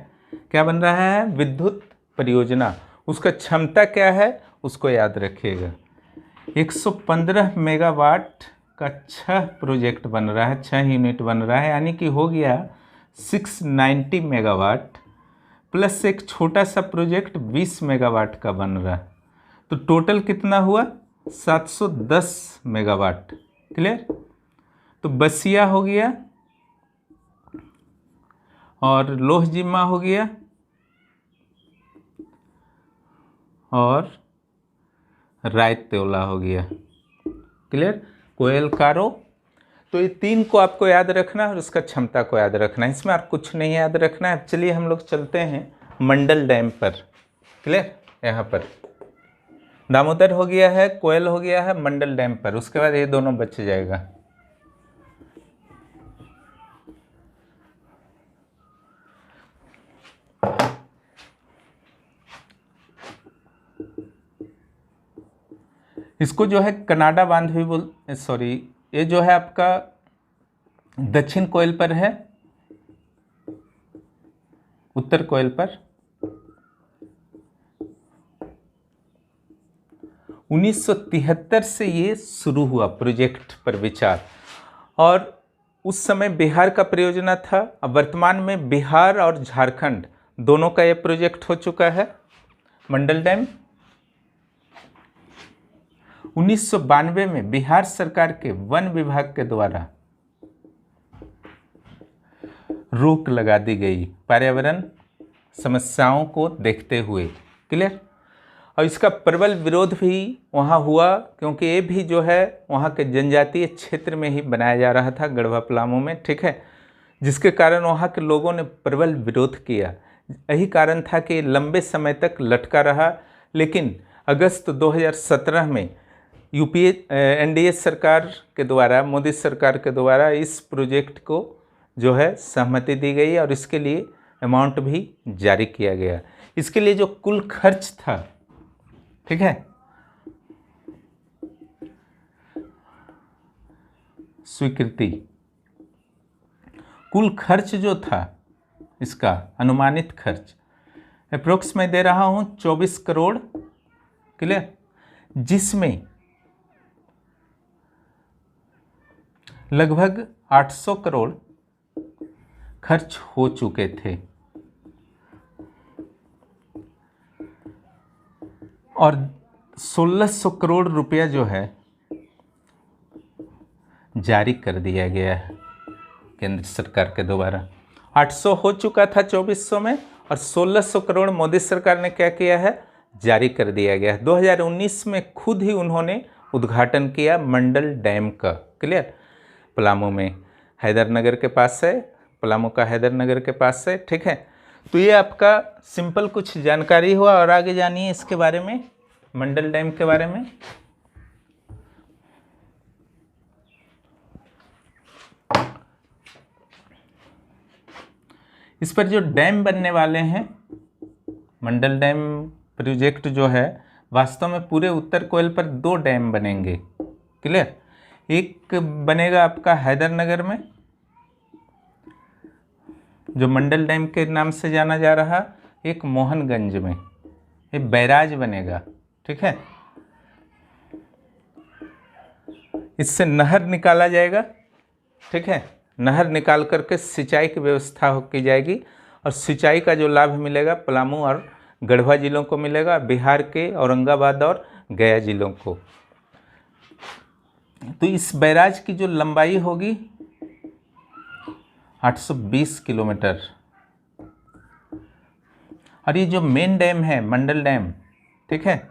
क्या बन रहा है? विद्युत परियोजना। उसका क्षमता क्या है उसको याद रखिएगा। 115 मेगावाट का 6 प्रोजेक्ट बन रहा है, 6 यूनिट बन रहा है, यानी कि हो गया 690 मेगावाट प्लस एक छोटा सा प्रोजेक्ट 20 मेगावाट का बन रहा है। तो टोटल कितना हुआ? 710 मेगावाट, क्लियर। तो बसिया हो गया और लोहजीमा हो गया और रायतोला हो गया, क्लियर। कोयल कारो। तो ये 3 को आपको याद रखना है और उसका क्षमता को याद रखना है। इसमें आप कुछ नहीं याद रखना है। चलिए हम लोग चलते हैं मंडल डैम पर, क्लियर। यहाँ पर दामोदर हो गया है, कोयल हो गया है, मंडल डैम पर। उसके बाद ये दोनों बच जाएगा। इसको जो है कनाडा बांध भी सॉरी, ये जो है आपका दक्षिण कोयल पर है, उत्तर कोयल पर। 1973 से ये शुरू हुआ प्रोजेक्ट पर विचार, और उस समय बिहार का परियोजना था। अब वर्तमान में बिहार और झारखंड दोनों का ये प्रोजेक्ट हो चुका है, मंडल डैम। 1992 में बिहार सरकार के वन विभाग के द्वारा रोक लगा दी गई। पर्यावरण समस्याओं को देखते हुए। क्लियर। और इसका प्रबल विरोध भी वहाँ हुआ, क्योंकि ये भी जो है वहाँ के जनजातीय क्षेत्र में ही बनाया जा रहा था, गढ़वा पलामू में। ठीक है, जिसके कारण वहाँ के लोगों ने प्रबल विरोध किया। यही कारण था कि लंबे समय तक लटका रहा। लेकिन अगस्त 2017 में यूपीए एनडीए सरकार के द्वारा, मोदी सरकार के द्वारा इस प्रोजेक्ट को जो है सहमति दी गई और इसके लिए अमाउंट भी जारी किया गया। इसके लिए जो कुल खर्च था, ठीक है, स्वीकृति, कुल खर्च जो था इसका अनुमानित खर्च अप्रोक्स मैं दे रहा हूं 24 करोड़। क्लियर। जिसमें लगभग 800 करोड़ खर्च हो चुके थे और 1600 करोड़ रुपया जो है जारी कर दिया गया है केंद्र सरकार के द्वारा। 800 हो चुका था 2400 में और 1600 करोड़ मोदी सरकार ने क्या किया है, जारी कर दिया गया है। 2019 में खुद ही उन्होंने उद्घाटन किया मंडल डैम का। क्लियर। पलामू में, हैदरनगर के पास है, पलामू का हैदरनगर के पास है। ठीक है, तो ये आपका सिंपल कुछ जानकारी हुआ। और आगे जानिए इसके बारे में, मंडल डैम के बारे में। इस पर जो डैम बनने वाले हैं, मंडल डैम प्रोजेक्ट जो है, वास्तव में पूरे उत्तर कोयल पर 2 डैम बनेंगे। क्लियर। एक बनेगा आपका हैदरनगर में, जो मंडल डैम के नाम से जाना जा रहा, एक मोहनगंज में, ये बैराज बनेगा। ठीक है, इससे नहर निकाला जाएगा। ठीक है, नहर निकाल करके सिंचाई की व्यवस्था की जाएगी और सिंचाई का जो लाभ मिलेगा पलामू और गढ़वा जिलों को मिलेगा, बिहार के औरंगाबाद और गया जिलों को। तो इस बैराज की जो लंबाई होगी 820 किलोमीटर। और ये जो मेन डैम है मंडल डैम, ठीक है,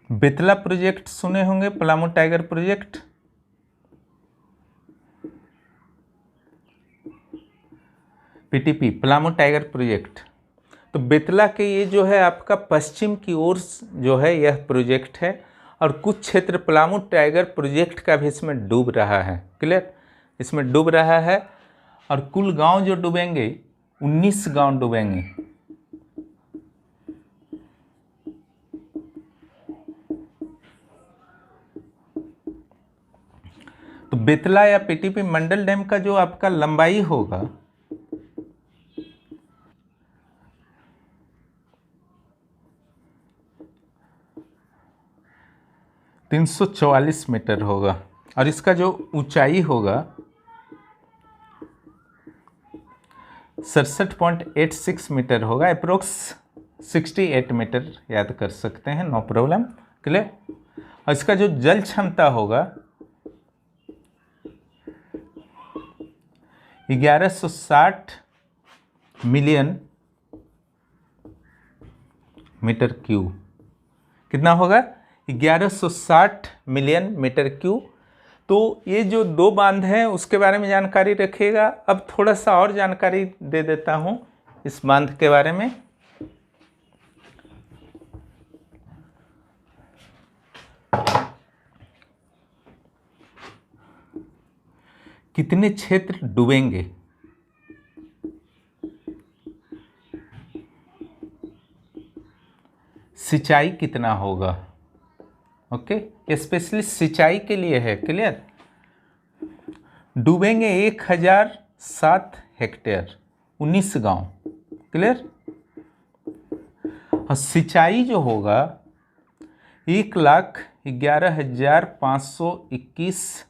बेतला प्रोजेक्ट सुने होंगे, Palamu tiger project. PTP, Palamu tiger project. तो बेतला के ये जो है आपका पश्चिम की ओर जो है यह प्रोजेक्ट है और कुछ क्षेत्र पलामू टाइगर प्रोजेक्ट का भी इसमें डूब रहा है। क्लियर, इसमें डूब रहा है और कुल गांव जो डूबेंगे 19 गांव डूबेंगे। तो बेतला या पीटीपी मंडल डैम का जो आपका लंबाई होगा 344 मीटर होगा और इसका जो ऊंचाई होगा 67.86 मीटर होगा। अप्रोक्स 68 मीटर याद कर सकते हैं, नो प्रॉब्लम। क्लियर। और इसका जो जल क्षमता होगा 1160 मिलियन मीटर क्यूब। कितना होगा? 1160 मिलियन मीटर क्यूब। तो ये जो 2 बांध हैं उसके बारे में जानकारी रखिएगा। अब थोड़ा सा और जानकारी दे देता हूं इस बांध के बारे में। कितने क्षेत्र डूबेंगे? सिंचाई कितना होगा? ओके, स्पेशली सिंचाई के लिए है। क्लियर। डूबेंगे 1007 हेक्टेयर, 19 गांव। क्लियर। और सिंचाई जो होगा 1,11,521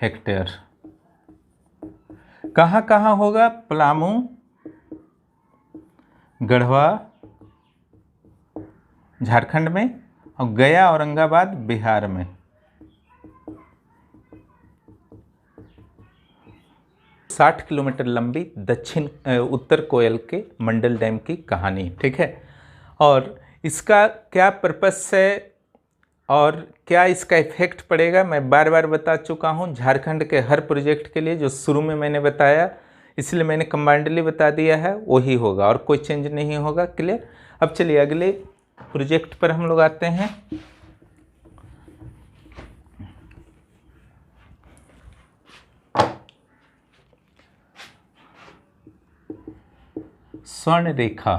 हेक्टेयर। कहाँ कहाँ होगा? पलामू, गढ़वा झारखंड में और गया औरंगाबाद बिहार में। 60 किलोमीटर लंबी दक्षिण उत्तर कोयल के मंडल डैम की कहानी, ठीक है। और इसका क्या पर्पस है और क्या इसका इफेक्ट पड़ेगा, मैं बार बार बता चुका हूँ। झारखंड के हर प्रोजेक्ट के लिए जो शुरू में मैंने बताया, इसलिए मैंने कंबाइंडली बता दिया है, वही होगा और कोई चेंज नहीं होगा। क्लियर। अब चलिए अगले प्रोजेक्ट पर हम लोग आते हैं। स्वर्ण रेखा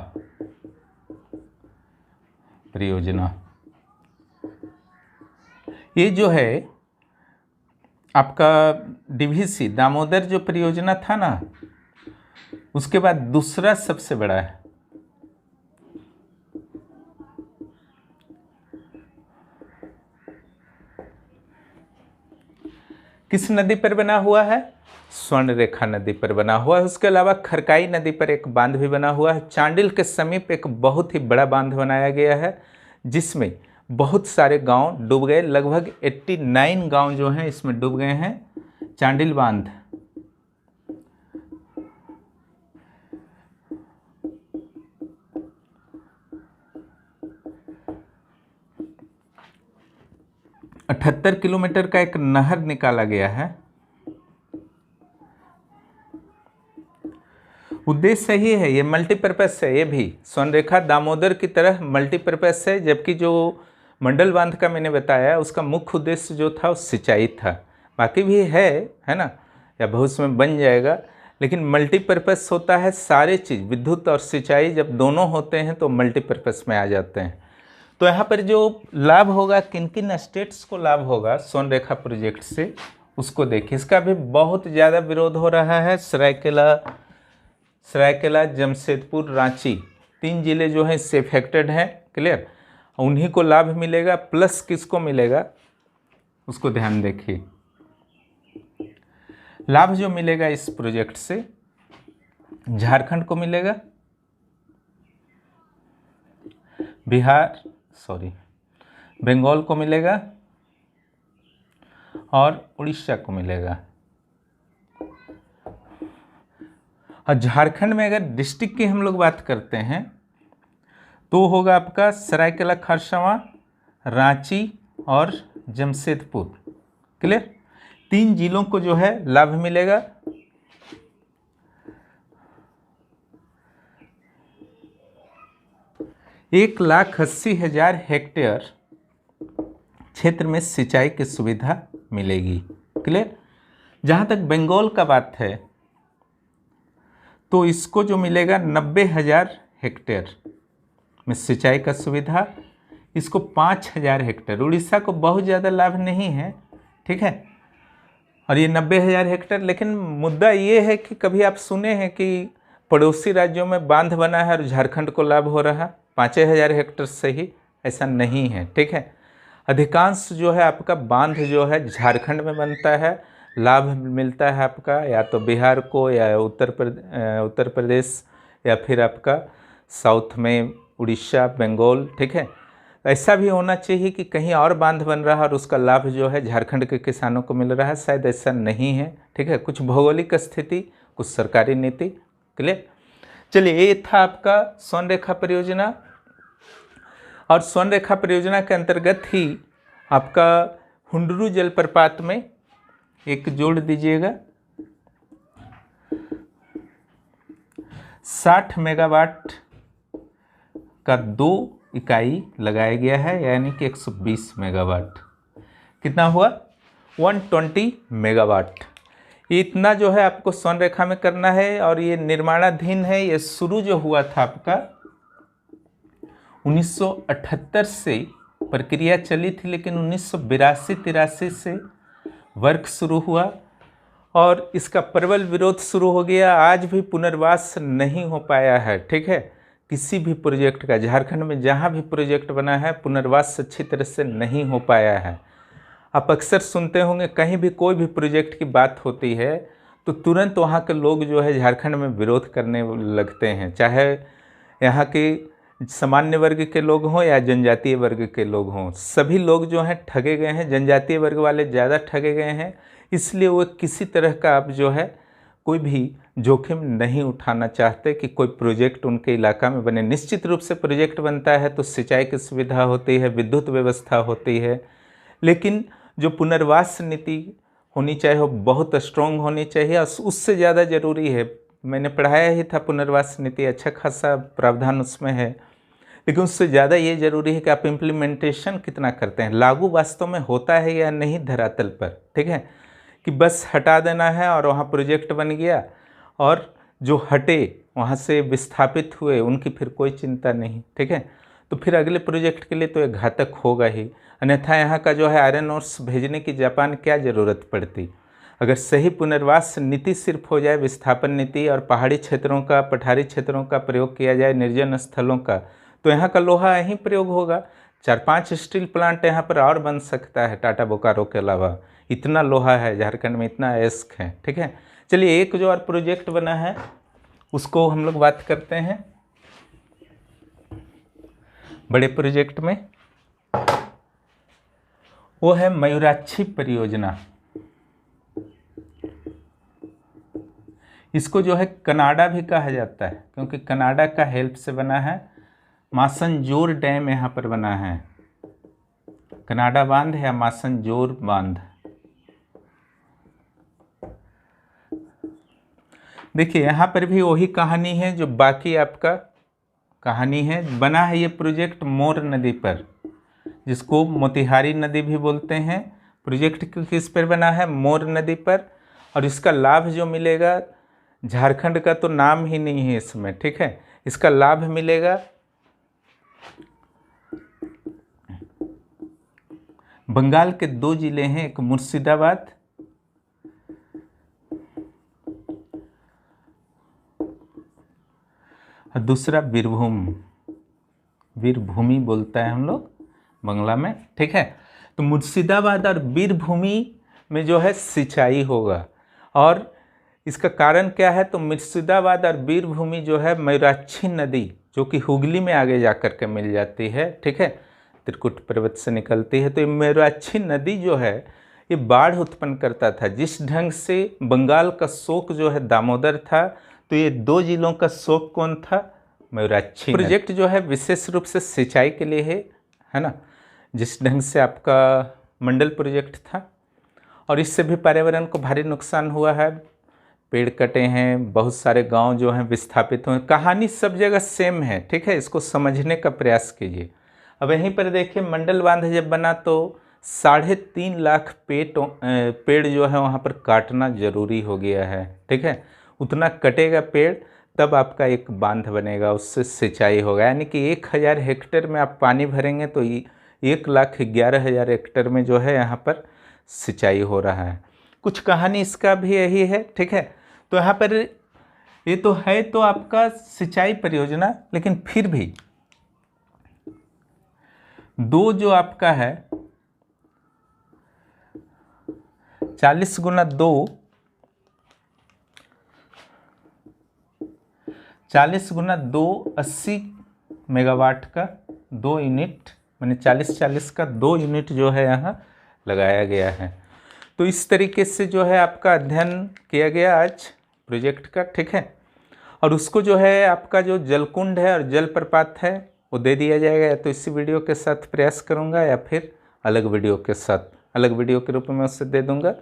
परियोजना, ये जो है आपका डीवीसी दामोदर जो परियोजना था ना, उसके बाद दूसरा सबसे बड़ा है। किस नदी पर बना हुआ है? स्वर्ण रेखा नदी पर बना हुआ है। उसके अलावा खरकाई नदी पर एक बांध भी बना हुआ है। चांडिल के समीप एक बहुत ही बड़ा बांध बनाया गया है, जिसमें बहुत सारे गांव डूब गए। लगभग 89 गांव जो हैं इसमें डूब गए हैं। चांडिल बांध अठहत्तर किलोमीटर का एक नहर निकाला गया है। उद्देश्य ही है, ये मल्टीपर्पस है। ये भी स्वर्ण रेखा दामोदर की तरह मल्टीपर्पस है, जबकि जो मंडल बांध का मैंने बताया उसका मुख्य उद्देश्य जो था वो सिंचाई था। बाकी भी है ना, या भविष्य में बन जाएगा, लेकिन मल्टीपर्पस होता है सारे चीज़। विद्युत और सिंचाई जब दोनों होते हैं तो मल्टीपर्पस में आ जाते हैं। तो यहाँ पर जो लाभ होगा, किन किन स्टेट्स को लाभ होगा स्वर्ण रेखा प्रोजेक्ट से, उसको देखिए। इसका भी बहुत ज़्यादा विरोध हो रहा है। सरायकेला, जमशेदपुर, रांची, 3 जिले जो हैं इससे इफेक्टेड हैं। क्लियर। उन्हीं को लाभ मिलेगा, प्लस किसको मिलेगा उसको ध्यान देखिए। लाभ जो मिलेगा इस प्रोजेक्ट से झारखंड को मिलेगा, बंगाल को मिलेगा और उड़ीसा को मिलेगा। और झारखंड में अगर डिस्ट्रिक्ट की हम लोग बात करते हैं तो होगा आपका सरायकेला खरसावां, रांची और जमशेदपुर। क्लियर। 3 जिलों को जो है लाभ मिलेगा। एक 1,80,000 हेक्टेयर क्षेत्र में सिंचाई की सुविधा मिलेगी। क्लियर। जहाँ तक बंगाल का बात है तो इसको जो मिलेगा 90,000 हेक्टेयर में सिंचाई का सुविधा, इसको 5,000 हेक्टेयर। उड़ीसा को बहुत ज़्यादा लाभ नहीं है, ठीक है। और ये 90,000 हेक्टेयर, लेकिन मुद्दा ये है कि कभी आप सुने हैं कि पड़ोसी राज्यों में बांध बना है और झारखंड को लाभ हो रहा 5,000 हेक्टेयर से ही? ऐसा नहीं है, ठीक है। अधिकांश जो है आपका बांध जो है झारखंड में बनता है, लाभ मिलता है आपका या तो बिहार को या उत्तर प्रदेश या फिर आपका साउथ में उड़ीसा, बंगाल, ठीक है। ऐसा भी होना चाहिए कि कहीं और बांध बन रहा है और उसका लाभ जो है झारखंड के किसानों को मिल रहा है, शायद ऐसा नहीं है, ठीक है। कुछ भौगोलिक स्थिति, कुछ सरकारी नीति। क्लियर। चलिए, ये था आपका स्वर्ण रेखा परियोजना। और स्वर्ण रेखा परियोजना के अंतर्गत ही आपका हुंडरू जलप्रपात में एक जोड़ दीजिएगा, 60 मेगावाट का 2 इकाई लगाया गया है, यानी कि 120 मेगावाट। कितना हुआ? 120 मेगावाट। इतना जो है आपको स्वर्ण रेखा में करना है और ये निर्माणाधीन है। ये शुरू जो हुआ था आपका 1978 से प्रक्रिया चली थी, लेकिन 1982-83 से वर्क शुरू हुआ और इसका प्रबल विरोध शुरू हो गया। आज भी पुनर्वास नहीं हो पाया है, ठीक है। किसी भी प्रोजेक्ट का झारखंड में जहाँ भी प्रोजेक्ट बना है, पुनर्वास अच्छी तरह से नहीं हो पाया है। आप अक्सर सुनते होंगे कहीं भी कोई भी प्रोजेक्ट की बात होती है तो तुरंत वहाँ के लोग जो है झारखंड में विरोध करने लगते हैं, चाहे यहाँ के सामान्य वर्ग के लोग हों या जनजातीय वर्ग के लोग हों। सभी लोग जो हैं ठगे गए हैं। जनजातीय वर्ग वाले ज़्यादा ठगे गए हैं, इसलिए वो किसी तरह का अब जो है कोई भी जोखिम नहीं उठाना चाहते कि कोई प्रोजेक्ट उनके इलाका में बने। निश्चित रूप से प्रोजेक्ट बनता है तो सिंचाई की सुविधा होती है, विद्युत व्यवस्था होती है, लेकिन जो पुनर्वास नीति होनी चाहिए वो बहुत स्ट्रॉन्ग होनी चाहिए। और उससे ज़्यादा ज़रूरी है, मैंने पढ़ाया ही था पुनर्वास नीति, अच्छा खासा प्रावधान उसमें है, लेकिन उससे ज़्यादा ये ज़रूरी है कि आप इम्प्लीमेंटेशन कितना करते हैं, लागू वास्तव में होता है या नहीं धरातल पर। ठीक है, कि बस हटा देना है और वहाँ प्रोजेक्ट बन गया और जो हटे वहाँ से विस्थापित हुए उनकी फिर कोई चिंता नहीं। ठीक है, तो फिर अगले प्रोजेक्ट के लिए तो ये घातक होगा ही। अन्यथा यहाँ का जो है आयरन ओर्स भेजने की जापान क्या ज़रूरत पड़ती। अगर सही पुनर्वास नीति सिर्फ हो जाए, विस्थापन नीति, और पहाड़ी क्षेत्रों का, पठारी क्षेत्रों का प्रयोग किया जाए, निर्जन स्थलों का, तो यहाँ का लोहा यहीं प्रयोग होगा। 4-5 स्टील प्लांट यहाँ पर और बन सकता है टाटा बोकारो के अलावा। इतना लोहा है झारखंड में, इतना अयस्क है। ठीक है, चलिए एक जो और प्रोजेक्ट बना है उसको हम लोग बात करते हैं। बड़े प्रोजेक्ट में वो है मयूराक्षी परियोजना। इसको जो है कनाडा भी कहा जाता है क्योंकि कनाडा का हेल्प से बना है। मासनजोर डैम यहाँ पर बना है, कनाडा बांध या मासनजोर बांध। देखिए यहाँ पर भी वही कहानी है जो बाकी आपका कहानी है। बना है ये प्रोजेक्ट मोर नदी पर, जिसको मोतिहारी नदी भी बोलते हैं। प्रोजेक्ट किस पर बना है? मोर नदी पर। और इसका लाभ जो मिलेगा, झारखंड का तो नाम ही नहीं है इसमें। ठीक है, इसका लाभ मिलेगा बंगाल के 2 जिले हैं, एक मुर्शिदाबाद और दूसरा बीरभूम। वीरभूमि बोलता है हम लोग बंगला में। ठीक है, तो मुर्शिदाबाद और बीरभूमि में जो है सिंचाई होगा। और इसका कारण क्या है? तो मुर्शिदाबाद और बीरभूमि जो है मयूराक्षी नदी, जो कि हुगली में आगे जाकर के मिल जाती है। ठीक है, त्रिकुट पर्वत से निकलती है। तो ये मयूराक्षी नदी जो है ये बाढ़ उत्पन्न करता था। जिस ढंग से बंगाल का शोक जो है दामोदर था, तो ये 2 जिलों का शोक कौन था? मयूराक्षी। प्रोजेक्ट जो है विशेष रूप से सिंचाई के लिए है ना, जिस ढंग से आपका मंडल प्रोजेक्ट था। और इससे भी पर्यावरण को भारी नुकसान हुआ है, पेड़ कटे हैं, बहुत सारे गांव जो हैं विस्थापित हुए। कहानी सब जगह सेम है। ठीक है, इसको समझने का प्रयास कीजिए। अब यहीं पर देखिए, मंडल बांध जब बना तो 3.5 लाख पेड़ जो है वहाँ पर काटना जरूरी हो गया है। ठीक है, उतना कटेगा पेड़ तब आपका एक बांध बनेगा, उससे सिंचाई होगा। यानी कि 1000 हेक्टेयर में आप पानी भरेंगे तो 1,11,000 हेक्टेयर में जो है यहाँ पर सिंचाई हो रहा है। कुछ कहानी इसका भी यही है। ठीक है, तो यहाँ पर ये तो है तो आपका सिंचाई परियोजना, लेकिन फिर भी 2 जो आपका है 40 × 2 40 × 2 80 मेगावाट का 2 यूनिट, माने 40 का 2 यूनिट जो है यहाँ लगाया गया है। तो इस तरीके से जो है आपका अध्ययन किया गया आज प्रोजेक्ट का। ठीक है, और उसको जो है आपका जो जलकुंड है और जलप्रपात है वो दे दिया जाएगा, या तो इसी वीडियो के साथ प्रयास करूँगा या फिर अलग वीडियो के साथ, अलग वीडियो के रूप में उससे दे दूँगा।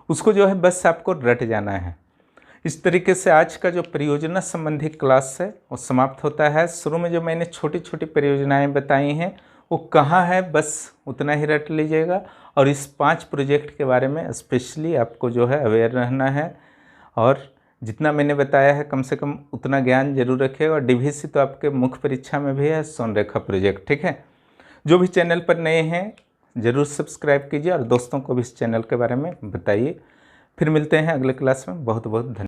उसको जो है बस आपको रट जाना है। इस तरीके से आज का जो परियोजना संबंधी क्लास है वो समाप्त होता है। शुरू में जो मैंने छोटी छोटी परियोजनाएं बताई हैं वो कहाँ है, बस उतना ही रट लीजिएगा। और इस 5 प्रोजेक्ट के बारे में स्पेशली आपको जो है अवेयर रहना है, और जितना मैंने बताया है कम से कम उतना ज्ञान जरूर रखिएगा। और डीवीसी तो आपके मुख्य परीक्षा में भी है, सोनरेखा प्रोजेक्ट। ठीक है, जो भी चैनल पर नए हैं ज़रूर सब्सक्राइब कीजिए और दोस्तों को भी इस चैनल के बारे में बताइए। फिर मिलते हैं अगले क्लास में। बहुत बहुत धन्यवाद।